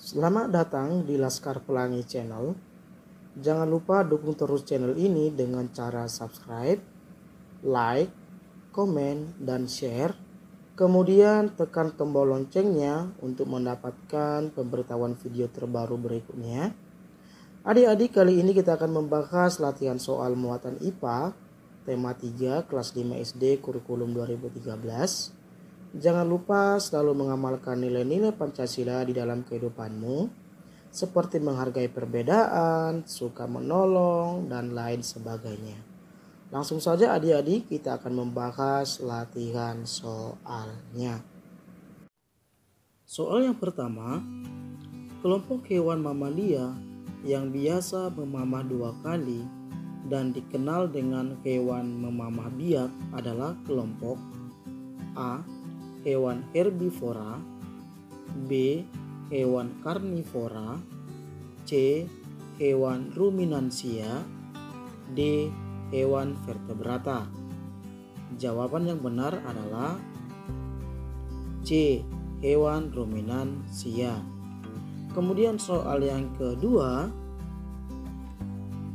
Selamat datang di Laskar Pelangi Channel. Jangan lupa dukung terus channel ini dengan cara subscribe, like, komen, dan share. Kemudian tekan tombol loncengnya untuk mendapatkan pemberitahuan video terbaru berikutnya. Adik-adik, kali ini kita akan membahas latihan soal muatan IPA tema 3 kelas 5 SD kurikulum 2013. Jangan lupa selalu mengamalkan nilai-nilai Pancasila di dalam kehidupanmu, seperti menghargai perbedaan, suka menolong, dan lain sebagainya. Langsung saja adik-adik, kita akan membahas latihan soalnya. Soal yang pertama, kelompok hewan mamalia yang biasa memamah 2 kali dan dikenal dengan hewan memamah biak adalah kelompok A. Hewan herbivora, B. Hewan karnivora, C. Hewan ruminansia, D. Hewan vertebrata. Jawaban yang benar adalah C. Hewan ruminansia. Kemudian soal yang kedua,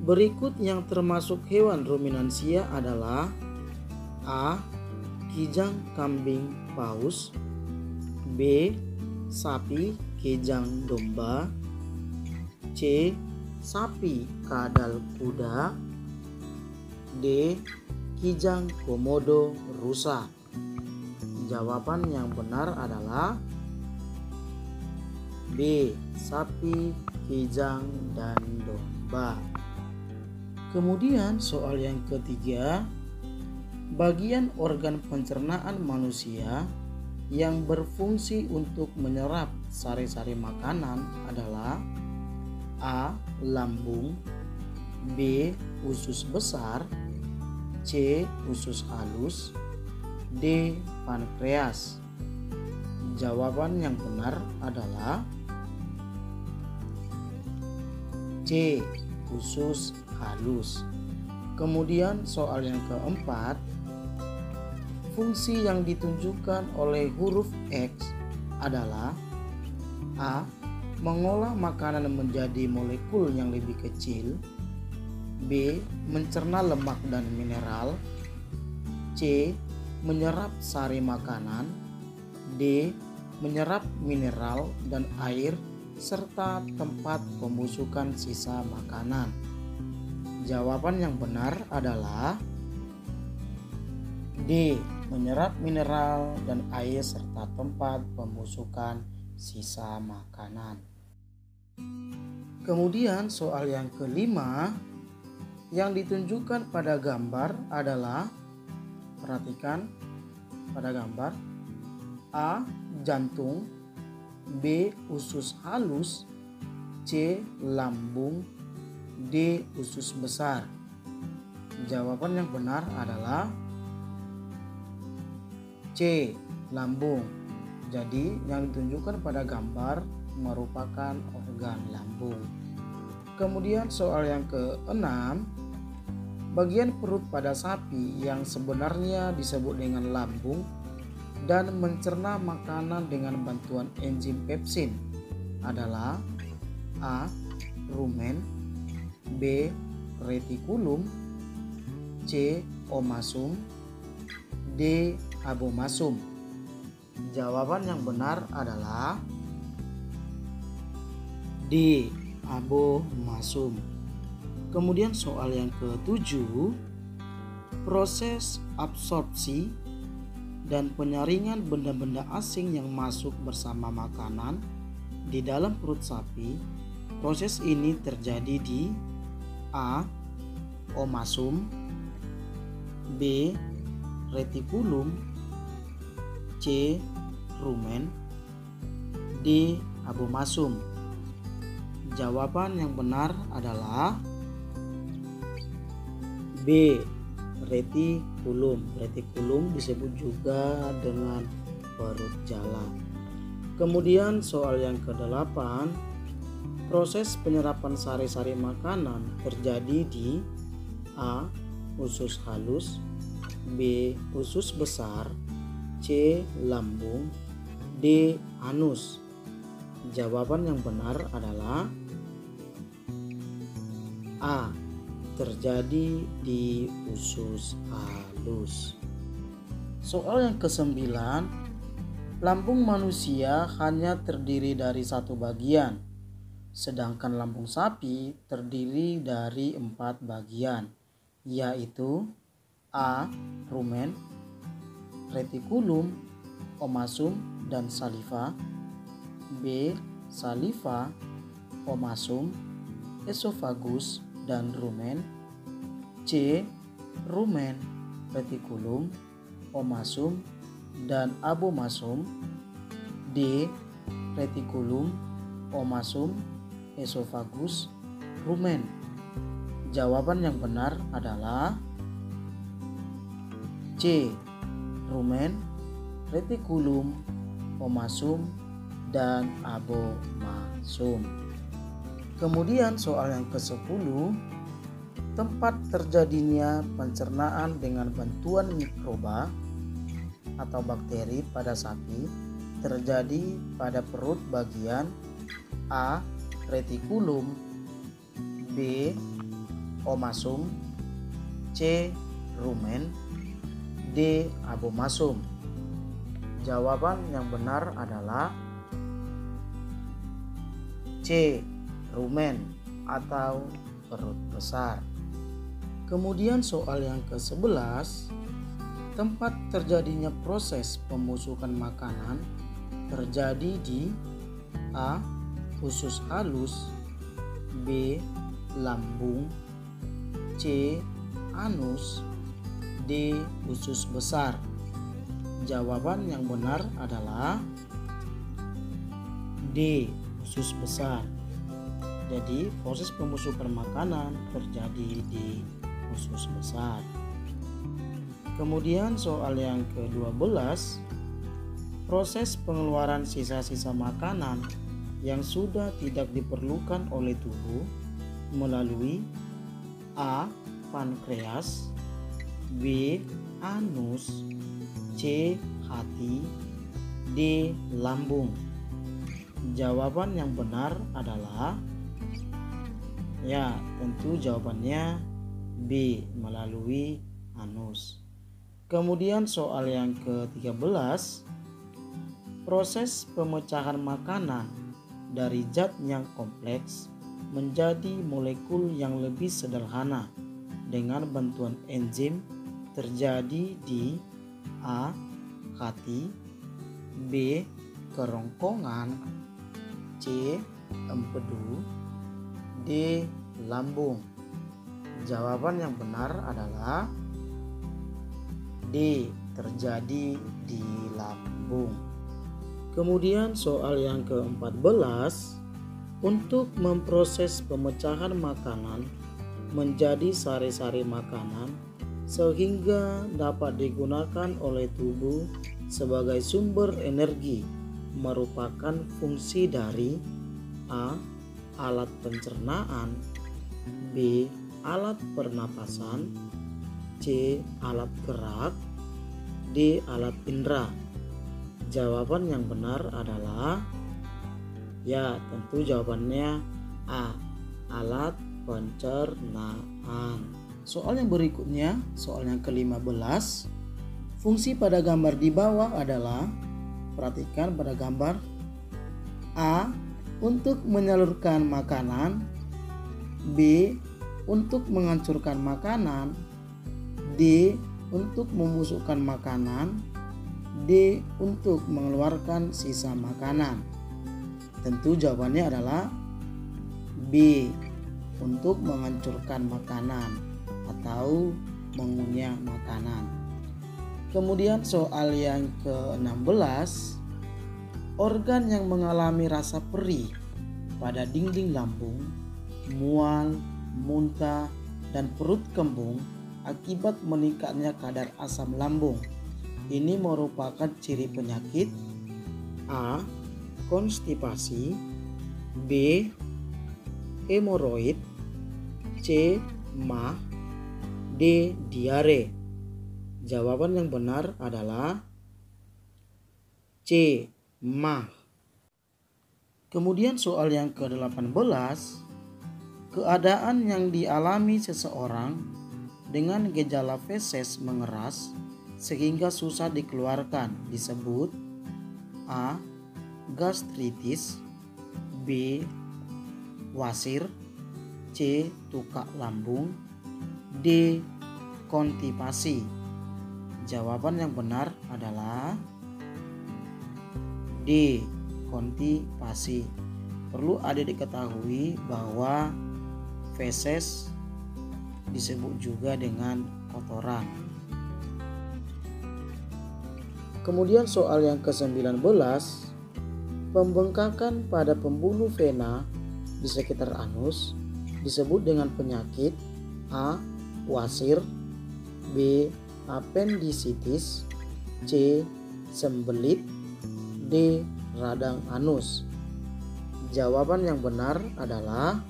berikut yang termasuk hewan ruminansia adalah A. Kijang kambing paus, B. Sapi kijang domba, C. Sapi kadal kuda, D. Kijang komodo rusa. Jawaban yang benar adalah B. Sapi, kijang, dan domba. Kemudian soal yang ketiga, bagian organ pencernaan manusia yang berfungsi untuk menyerap sari-sari makanan adalah A. Lambung, B. Usus besar, C. Usus halus, D. Pankreas. Jawaban yang benar adalah C. Usus halus. Kemudian soal yang keempat, fungsi yang ditunjukkan oleh huruf X adalah A. Mengolah makanan menjadi molekul yang lebih kecil, B. Mencerna lemak dan mineral, C. Menyerap sari makanan, D. Menyerap mineral dan air serta tempat pembusukan sisa makanan. Jawaban yang benar adalah D. Menyerap mineral dan air serta tempat pembusukan sisa makanan. Kemudian soal yang kelima, yang ditunjukkan pada gambar adalah, perhatikan pada gambar, A. Jantung, B. Usus halus, C. Lambung, D. Usus besar. Jawaban yang benar adalah C. Lambung. Jadi yang ditunjukkan pada gambar merupakan organ lambung. Kemudian soal yang keenam, bagian perut pada sapi yang sebenarnya disebut dengan lambung dan mencerna makanan dengan bantuan enzim pepsin adalah A. Rumen, B. Retikulum, C. Omasum, D. Abomasum. Jawaban yang benar adalah D. Abomasum. Kemudian soal yang ketujuh, proses absorpsi dan penyaringan benda-benda asing yang masuk bersama makanan di dalam perut sapi. Proses ini terjadi di A. Omasum, B. Retikulum, C. Rumen, D. Abomasum. Jawaban yang benar adalah B. Retikulum. Retikulum disebut juga dengan perut jala. Kemudian soal yang ke-8, proses penyerapan sari-sari makanan terjadi di A. Usus halus, B. Usus besar, C. Lambung, D. Anus. Jawaban yang benar adalah A. Terjadi di usus halus. Soal yang ke-9, lambung manusia hanya terdiri dari satu bagian, sedangkan lambung sapi terdiri dari 4 bagian, yaitu A. Rumen, retikulum, omasum, dan saliva. B. Saliva, omasum, esofagus, dan rumen. C. Rumen, retikulum, omasum, dan abomasum. D. Retikulum, omasum, esofagus, rumen. Jawaban yang benar adalah C. Rumen, retikulum, omasum, dan abomasum. Kemudian soal yang ke-10, tempat terjadinya pencernaan dengan bantuan mikroba atau bakteri pada sapi terjadi pada perut bagian A. Retikulum, B. Omasum, C. Rumen, D. Abomasum. Jawaban yang benar adalah C. Rumen atau perut besar. Kemudian soal yang ke-11, tempat terjadinya proses pembusukan makanan terjadi di A. Usus halus, B. Lambung, C. Anus, D. Usus besar. Jawaban yang benar adalah D. Usus besar. Jadi proses pembusukan makanan terjadi di usus besar. Kemudian soal yang ke-12, proses pengeluaran sisa-sisa makanan yang sudah tidak diperlukan oleh tubuh melalui A. Pankreas, B. Anus, C. Hati, D. Lambung. Jawaban yang benar adalah tentu jawabannya B. Melalui anus. Kemudian soal yang ke-13, proses pemecahan makanan dari zat yang kompleks menjadi molekul yang lebih sederhana dengan bantuan enzim terjadi di A. Hati, B. Kerongkongan, C. Empedu, D. Lambung. Jawaban yang benar adalah D. Terjadi di lambung. Kemudian soal yang ke-14, untuk memproses pemecahan makanan menjadi sari-sari makanan sehingga dapat digunakan oleh tubuh sebagai sumber energi merupakan fungsi dari A. Alat pencernaan, B. Alat pernapasan, C. Alat gerak, D. Alat indera. Jawaban yang benar adalah tentu jawabannya A. Alat pencernaan. Soal yang berikutnya, soal yang ke-15, fungsi pada gambar di bawah adalah, perhatikan pada gambar A. Untuk menyalurkan makanan, B. Untuk menghancurkan makanan, D. Untuk membusukkan makanan, D. Untuk mengeluarkan sisa makanan. Tentu jawabannya adalah B. Untuk menghancurkan makanan atau mengunyah makanan. Kemudian soal yang ke-16, organ yang mengalami rasa perih pada dinding lambung, mual, muntah, dan perut kembung akibat meningkatnya kadar asam lambung. Ini merupakan ciri penyakit A. Konstipasi, B. Hemoroid, C. MAH, D. Diare. Jawaban yang benar adalah C. MAH. Kemudian soal yang ke-18, keadaan yang dialami seseorang dengan gejala feses mengeras sehingga susah dikeluarkan disebut A. gastritis, B. wasir, C. tukak lambung, D. konstipasi. Jawaban yang benar adalah D. konstipasi. Perlu ada diketahui bahwa feses disebut juga dengan kotoran. Kemudian soal yang ke-19, pembengkakan pada pembuluh vena di sekitar anus disebut dengan penyakit A. wasir, B. apendisitis, C. sembelit, D. radang anus. Jawaban yang benar adalah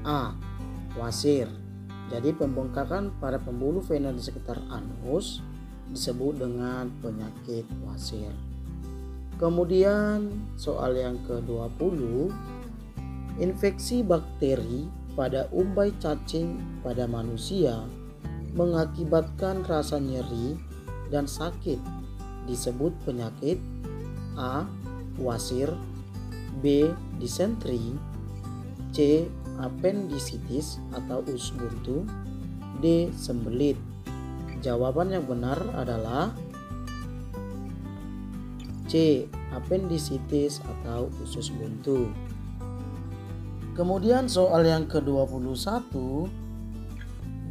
A. wasir. Jadi pembengkakan pada pembuluh vena di sekitar anus disebut dengan penyakit wasir. Kemudian soal yang ke-20, infeksi bakteri pada umbai cacing pada manusia mengakibatkan rasa nyeri dan sakit disebut penyakit A. wasir, B. disentri, C. apendisitis atau usus buntu, D. sembelit. Jawaban yang benar adalah C. apendisitis atau usus buntu. Kemudian soal yang ke-21,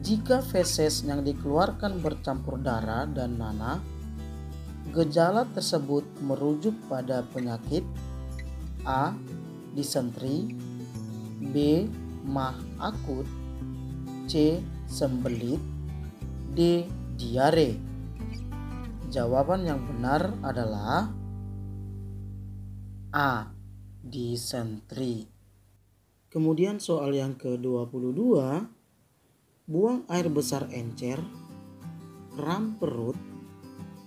jika feses yang dikeluarkan bercampur darah dan nanah, gejala tersebut merujuk pada penyakit A. disentri, B. mah akut, C. sembelit, D. diare. Jawaban yang benar adalah A. disentri. Kemudian soal yang ke-22, buang air besar encer, kram perut,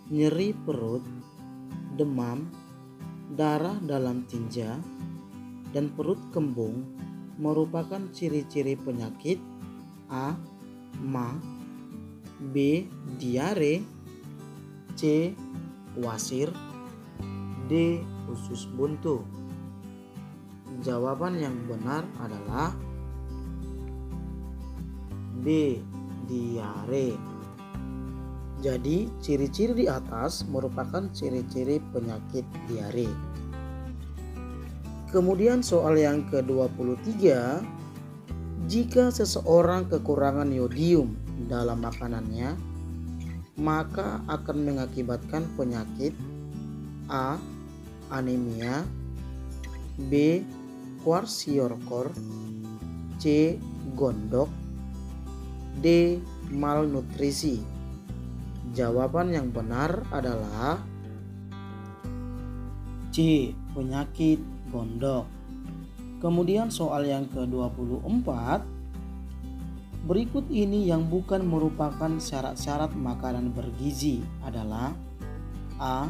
nyeri perut, demam, darah dalam tinja, dan perut kembung merupakan ciri-ciri penyakit A. mah, B. diare, C. wasir, D. usus buntu. Jawaban yang benar adalah B. diare. Jadi ciri-ciri di atas merupakan ciri-ciri penyakit diare. Kemudian soal yang ke-23, jika seseorang kekurangan yodium dalam makanannya, maka akan mengakibatkan penyakit A. anemia, B. kwashiorkor, C. gondok, D. malnutrisi. Jawaban yang benar adalah C. penyakit gondok. Kemudian soal yang ke-24, berikut ini yang bukan merupakan syarat-syarat makanan bergizi adalah A.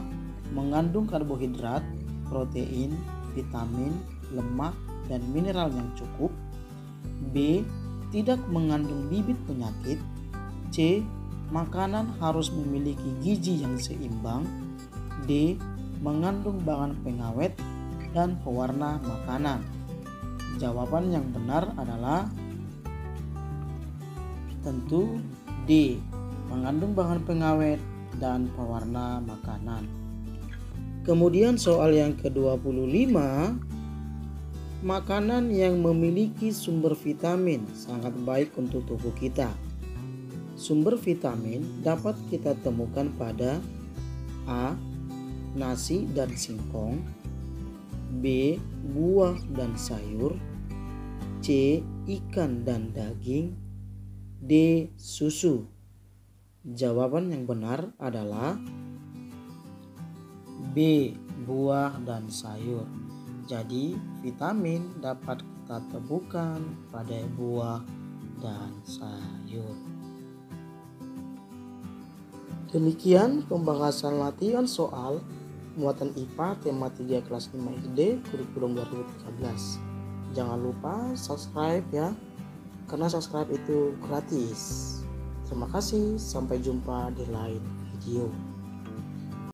mengandung karbohidrat, protein, vitamin, lemak, dan mineral yang cukup, B. tidak mengandung bibit penyakit, C. makanan harus memiliki gizi yang seimbang, D. mengandung bahan pengawet dan pewarna makanan. Jawaban yang benar adalah tentu D. mengandung bahan pengawet dan pewarna makanan. Kemudian soal yang ke-25, makanan yang memiliki sumber vitamin sangat baik untuk tubuh kita. Sumber vitamin dapat kita temukan pada A. nasi dan singkong, B. buah dan sayur, C. ikan dan daging, D. susu. Jawaban yang benar adalah B. buah dan sayur. Jadi vitamin dapat kita temukan pada buah dan sayur. Demikian pembahasan latihan soal muatan IPA tema 3 kelas 5 SD kurikulum 2013. Jangan lupa subscribe ya, karena subscribe itu gratis. Terima kasih, sampai jumpa di lain video.